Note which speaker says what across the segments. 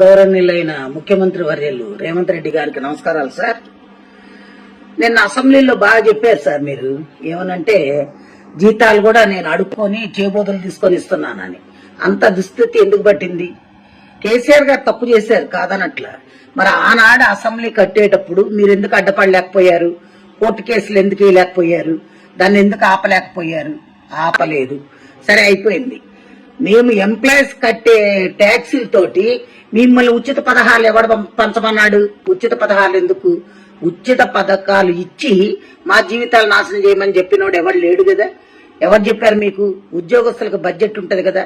Speaker 1: గౌరవనీయులైన ముఖ్యమంత్రి వర్యులు రేవంత్ రెడ్డి గారికి నమస్కారాలు సార్. నిన్న అసెంబ్లీలో బాగా చెప్పారు సార్. మీరు ఏమనంటే జీతాలు కూడా నేను అడుక్కొని చేబోతులు తీసుకొని ఇస్తున్నానని. అంత దుస్థితి ఎందుకు పట్టింది? కేసీఆర్ గారు తప్పు చేశారు కాదనట్ల. మరి ఆనాడు అసెంబ్లీ కట్టేటప్పుడు మీరు ఎందుకు అడ్డపడలేకపోయారు? కోర్టు కేసులు ఎందుకు వేయలేకపోయారు? దాన్ని ఎందుకు ఆపలేకపోయారు? ఆపలేదు. సరే, అయిపోయింది. మేము ఎంప్లాయీస్ కట్టే ట్యాక్సీలతోటి మిమ్మల్ని ఉచిత పథకాలు ఎవడు పంచమన్నాడు? ఉచిత పథకాలు ఎందుకు? ఉచిత పథకాలు ఇచ్చి మా జీవితాలు నాశనం చేయమని చెప్పినోడు ఎవరు లేడు కదా. ఎవరు చెప్పారు మీకు? ఉద్యోగస్తులకు బడ్జెట్ ఉంటది కదా.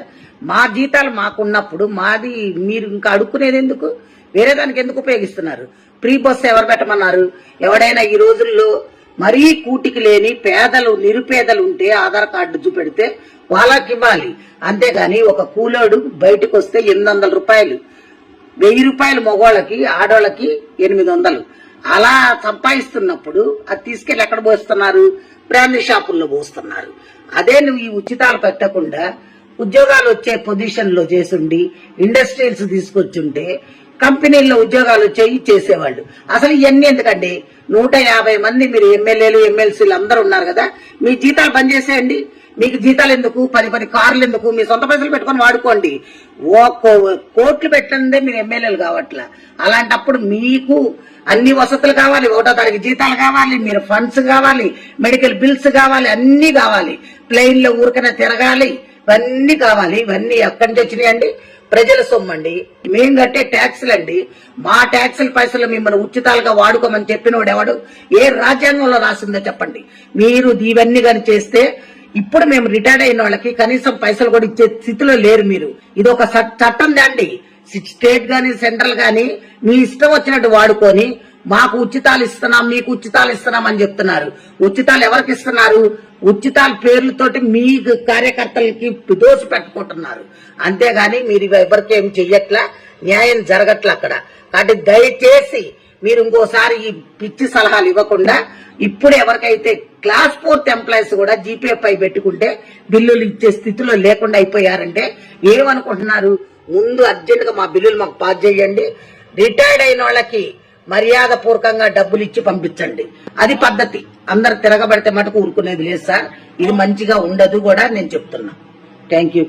Speaker 1: మా జీతాలు మాకున్నప్పుడు మాది మీరు ఇంకా అడుక్కునేది ఎందుకు? వేరే దానికి ఎందుకు ఉపయోగిస్తున్నారు? ఫ్రీ బస్ ఎవరు పెట్టమన్నారు? ఎవడైనా ఈ రోజుల్లో మరీ కూటికి లేని పేదలు నిరుపేదలు ఉంటే ఆధార్ కార్డు చూపెడితే వాళ్ళకి ఇవ్వాలి. అంతేగాని ఒక కూలోడు బయటకు వస్తే 800 రూపాయలు, 1000 రూపాయలు మగవాళ్ళకి, ఆడవాళ్ళకి 800. అలా సంపాదిస్తున్నప్పుడు అది తీసుకెళ్లి ఎక్కడ పోస్తున్నారు? బ్రాండీ షాపుల్లో పోస్తున్నారు. అదే నువ్వు ఈ ఉచితాలు పెట్టకుండా ఉద్యోగాలు వచ్చే పొజిషన్ లో చేసుండి ఇండస్ట్రీస్ తీసుకొచ్చుంటే కంపెనీల్లో ఉద్యోగాలు వచ్చేవి చేసేవాళ్ళు. అసలు ఇవన్నీ ఎందుకండి? 150 మంది మీరు ఎమ్మెల్యేలు ఎమ్మెల్సీలు అందరూ ఉన్నారు కదా, మీ జీతాలు బంద్ చేసేయండి. మీకు జీతాలు ఎందుకు? 10 కార్లు ఎందుకు? మీ సొంత పైసలు పెట్టుకొని వాడుకోండి. కోట్లు పెట్టందే మీరు ఎమ్మెల్యేలు కావట్లా. అలాంటప్పుడు మీకు అన్ని వసతులు కావాలి, 1వ తారీఖు జీతాలు కావాలి, మీరు ఫండ్స్ కావాలి, మెడికల్ బిల్స్ కావాలి, అన్ని కావాలి. ప్లెయిన్ లో ఊరికనే తిరగాలి, ఇవన్నీ కావాలి. ఇవన్నీ ఎక్కడి నుంచి వచ్చినాయండి? ప్రజల సొమ్మండి, మేం కట్టే ట్యాక్సులు అండి. మా ట్యాక్సుల పైసలు మిమ్మల్ని ఉచితాలుగా వాడుకోమని చెప్పినోడు ఎవడు? ఏ రాజ్యాంగంలో రాసిందో చెప్పండి. మీరు ఇవన్నీ కానీ చేస్తే ఇప్పుడు మేము రిటైర్డ్ అయిన వాళ్ళకి కనీసం పైసలు కూడా ఇచ్చే స్థితిలో లేరు మీరు. ఇది ఒక చట్టం దాండి. స్టేట్ గాని సెంట్రల్ గాని మీ ఇష్టం వచ్చినట్టు వాడుకొని మాకు ఉచితాలు ఇస్తున్నాం, మీకు ఉచితాలు ఇస్తున్నాం అని చెప్తున్నారు. ఉచితాలు ఎవరికి ఇస్తున్నారు? ఉచితాల పేర్లతోటి మీ కార్యకర్తలకి దోసి పెట్టుకుంటున్నారు. అంతేగాని మీరు ఎవరికి ఏం చెయ్యట్లా, న్యాయం జరగట్లా అక్కడ. కాబట్టి దయచేసి మీరు ఇంకోసారి ఈ పిచ్చి సలహాలు ఇవ్వకుండా ఇప్పుడు ఎవరికైతే క్లాస్ 4th ఎంప్లాయీస్ కూడా జీపే పై పెట్టుకుంటే బిల్లులు ఇచ్చే స్థితిలో లేకుండా అయిపోయారంటే ఏమనుకుంటున్నారు? ముందు అర్జెంట్ గా మా బిల్లులు మాకు పాస్ చేయండి. రిటైర్డ్ అయిన వాళ్ళకి మర్యాద పూర్వకంగా డబ్బులు ఇచ్చి పంపించండి. అది పద్ధతి. అందరు తిరగబడితే మటుకు ఊరుకునేది లేదు సార్. ఇది మంచిగా ఉండదు కూడా నేను చెప్తున్నా. Thank you.